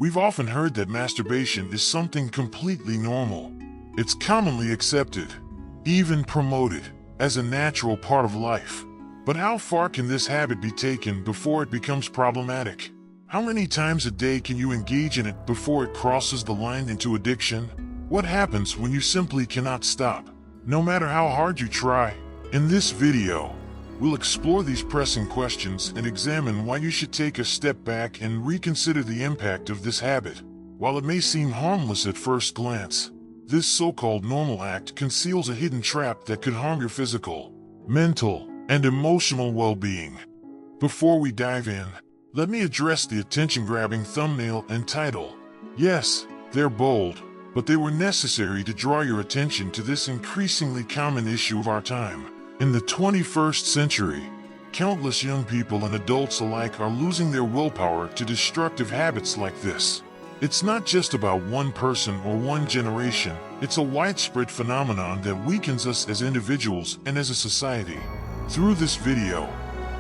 We've often heard that masturbation is something completely normal. It's commonly accepted, even promoted, as a natural part of life. But how far can this habit be taken before it becomes problematic? How many times a day can you engage in it before it crosses the line into addiction? What happens when you simply cannot stop, no matter how hard you try? In this video, we'll explore these pressing questions and examine why you should take a step back and reconsider the impact of this habit. While it may seem harmless at first glance, this so-called normal act conceals a hidden trap that could harm your physical, mental, and emotional well-being. Before we dive in, let me address the attention-grabbing thumbnail and title. Yes, they're bold, but they were necessary to draw your attention to this increasingly common issue of our time. In the 21st century, countless young people and adults alike are losing their willpower to destructive habits like this. It's not just about one person or one generation, it's a widespread phenomenon that weakens us as individuals and as a society. Through this video,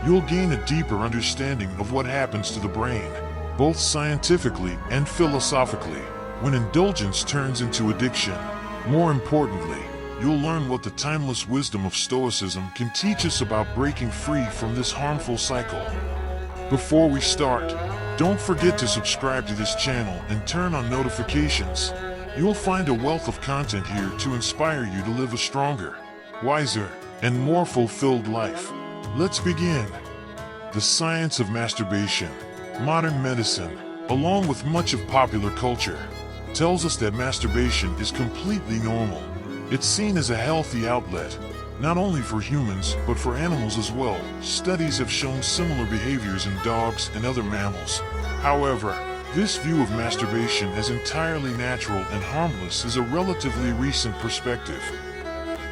you'll gain a deeper understanding of what happens to the brain, both scientifically and philosophically, when indulgence turns into addiction. More importantly, you'll learn what the timeless wisdom of Stoicism can teach us about breaking free from this harmful cycle. Before we start, don't forget to subscribe to this channel and turn on notifications. You'll find a wealth of content here to inspire you to live a stronger, wiser, and more fulfilled life. Let's begin. The science of masturbation, modern medicine, along with much of popular culture, tells us that masturbation is completely normal. It's seen as a healthy outlet, not only for humans, but for animals as well. Studies have shown similar behaviors in dogs and other mammals. However, this view of masturbation as entirely natural and harmless is a relatively recent perspective.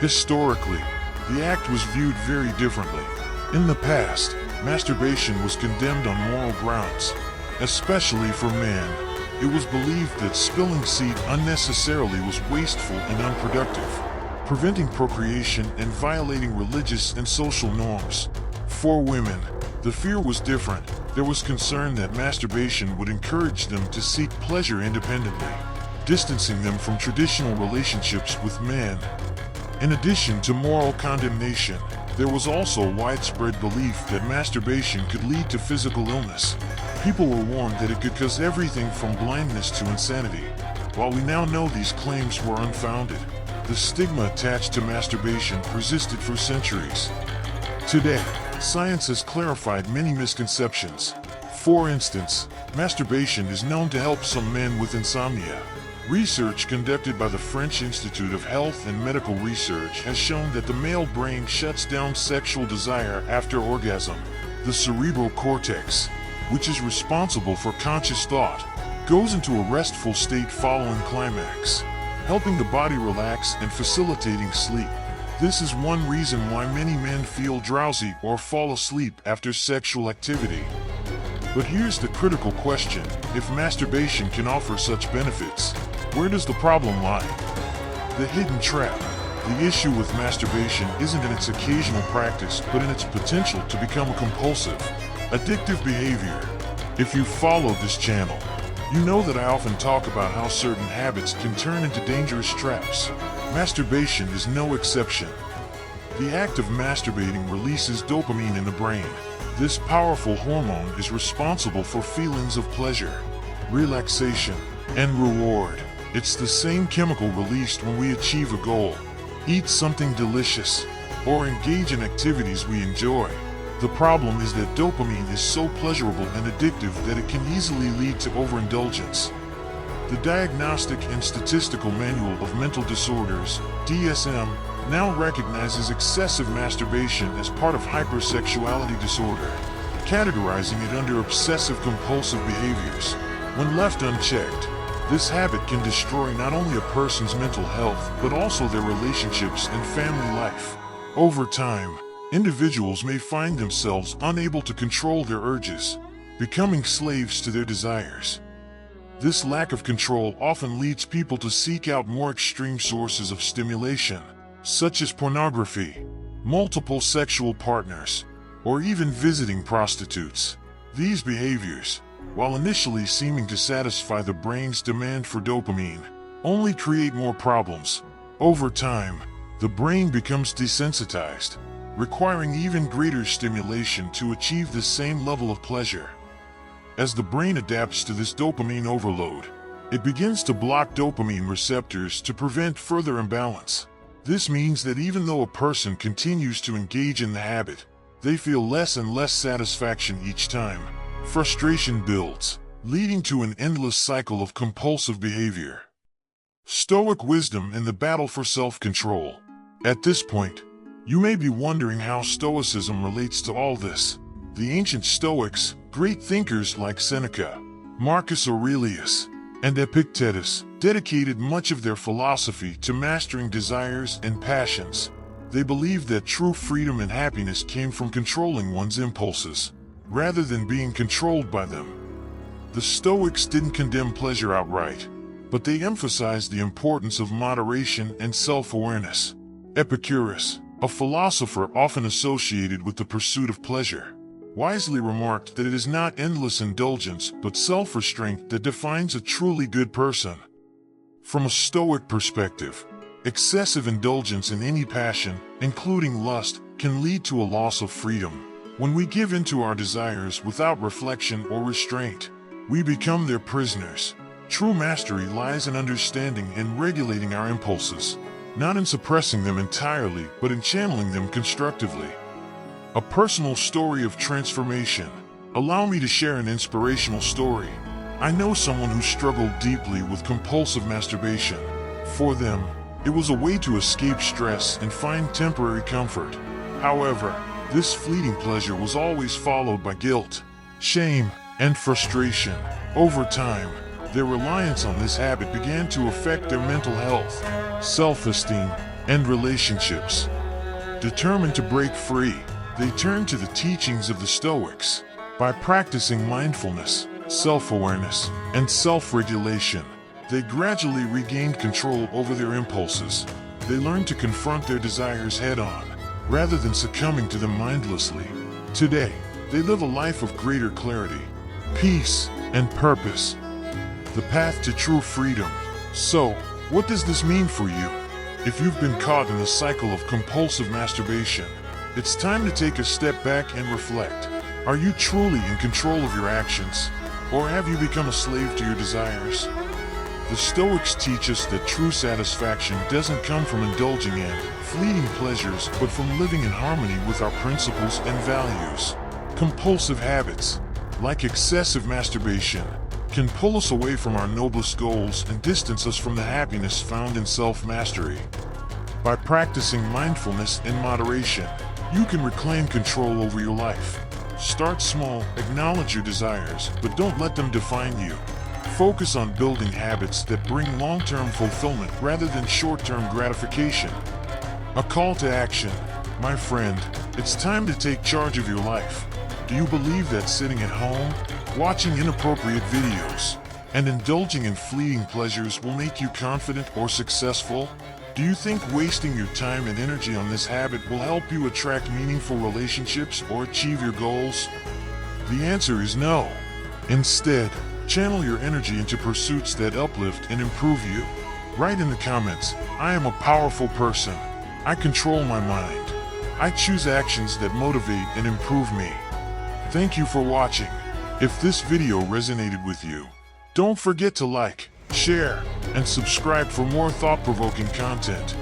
Historically, the act was viewed very differently. In the past, masturbation was condemned on moral grounds. Especially for men, it was believed that spilling seed unnecessarily was wasteful and unproductive, preventing procreation and violating religious and social norms. For women, the fear was different. There was concern that masturbation would encourage them to seek pleasure independently, distancing them from traditional relationships with men. In addition to moral condemnation, there was also widespread belief that masturbation could lead to physical illness. People were warned that it could cause everything from blindness to insanity. While we now know these claims were unfounded, the stigma attached to masturbation persisted for centuries. Today, science has clarified many misconceptions. For instance, masturbation is known to help some men with insomnia. Research conducted by the French Institute of Health and Medical Research has shown that the male brain shuts down sexual desire after orgasm. The cerebral cortex, which is responsible for conscious thought, goes into a restful state following climax, helping the body relax and facilitating sleep. This is one reason why many men feel drowsy or fall asleep after sexual activity. But here's the critical question: if masturbation can offer such benefits, where does the problem lie? The hidden trap. The issue with masturbation isn't in its occasional practice, but in its potential to become a compulsive, addictive behavior. If you follow this channel, you know that I often talk about how certain habits can turn into dangerous traps. Masturbation is no exception. The act of masturbating releases dopamine in the brain. This powerful hormone is responsible for feelings of pleasure, relaxation, and reward. It's the same chemical released when we achieve a goal, eat something delicious, or engage in activities we enjoy. The problem is that dopamine is so pleasurable and addictive that it can easily lead to overindulgence. The Diagnostic and Statistical Manual of Mental Disorders, DSM, now recognizes excessive masturbation as part of hypersexuality disorder, categorizing it under obsessive-compulsive behaviors. When left unchecked, this habit can destroy not only a person's mental health, but also their relationships and family life. Over time, individuals may find themselves unable to control their urges, becoming slaves to their desires. This lack of control often leads people to seek out more extreme sources of stimulation, such as pornography, multiple sexual partners, or even visiting prostitutes. These behaviors, while initially seeming to satisfy the brain's demand for dopamine, only create more problems. Over time, the brain becomes desensitized, requiring even greater stimulation to achieve the same level of pleasure. As the brain adapts to this dopamine overload, it begins to block dopamine receptors to prevent further imbalance. This means that even though a person continues to engage in the habit, they feel less and less satisfaction each time. Frustration builds, leading to an endless cycle of compulsive behavior. Stoic wisdom and the battle for self-control. At this point, you may be wondering how Stoicism relates to all this. The ancient Stoics, great thinkers like Seneca, Marcus Aurelius, and Epictetus, dedicated much of their philosophy to mastering desires and passions. They believed that true freedom and happiness came from controlling one's impulses, rather than being controlled by them. The Stoics didn't condemn pleasure outright, but they emphasized the importance of moderation and self-awareness. Epicurus, a philosopher often associated with the pursuit of pleasure, wisely remarked that it is not endless indulgence but self-restraint that defines a truly good person. From a Stoic perspective, excessive indulgence in any passion, including lust, can lead to a loss of freedom. When we give in to our desires without reflection or restraint, we become their prisoners. True mastery lies in understanding and regulating our impulses, not in suppressing them entirely, but in channeling them constructively. A personal story of transformation. Allow me to share an inspirational story. I know someone who struggled deeply with compulsive masturbation. For them, it was a way to escape stress and find temporary comfort. However, this fleeting pleasure was always followed by guilt, shame, and frustration. Over time, their reliance on this habit began to affect their mental health, self-esteem, and relationships. Determined to break free, they turned to the teachings of the Stoics. By practicing mindfulness, self-awareness, and self-regulation, they gradually regained control over their impulses. They learned to confront their desires head-on, rather than succumbing to them mindlessly. Today, they live a life of greater clarity, peace, and purpose. The path to true freedom. So, what does this mean for you? If you've been caught in a cycle of compulsive masturbation, it's time to take a step back and reflect. Are you truly in control of your actions, or have you become a slave to your desires? The Stoics teach us that true satisfaction doesn't come from indulging in fleeting pleasures, but from living in harmony with our principles and values. Compulsive habits, like excessive masturbation, can pull us away from our noblest goals and distance us from the happiness found in self-mastery. By practicing mindfulness and moderation, you can reclaim control over your life. Start small, acknowledge your desires, but don't let them define you. Focus on building habits that bring long-term fulfillment rather than short-term gratification. A call to action. My friend, it's time to take charge of your life. Do you believe that sitting at home, watching inappropriate videos, and indulging in fleeting pleasures will make you confident or successful? Do you think wasting your time and energy on this habit will help you attract meaningful relationships or achieve your goals? The answer is no. Instead, channel your energy into pursuits that uplift and improve you. Write in the comments, I am a powerful person. I control my mind. I choose actions that motivate and improve me. Thank you for watching. If this video resonated with you, don't forget to like, share, and subscribe for more thought-provoking content.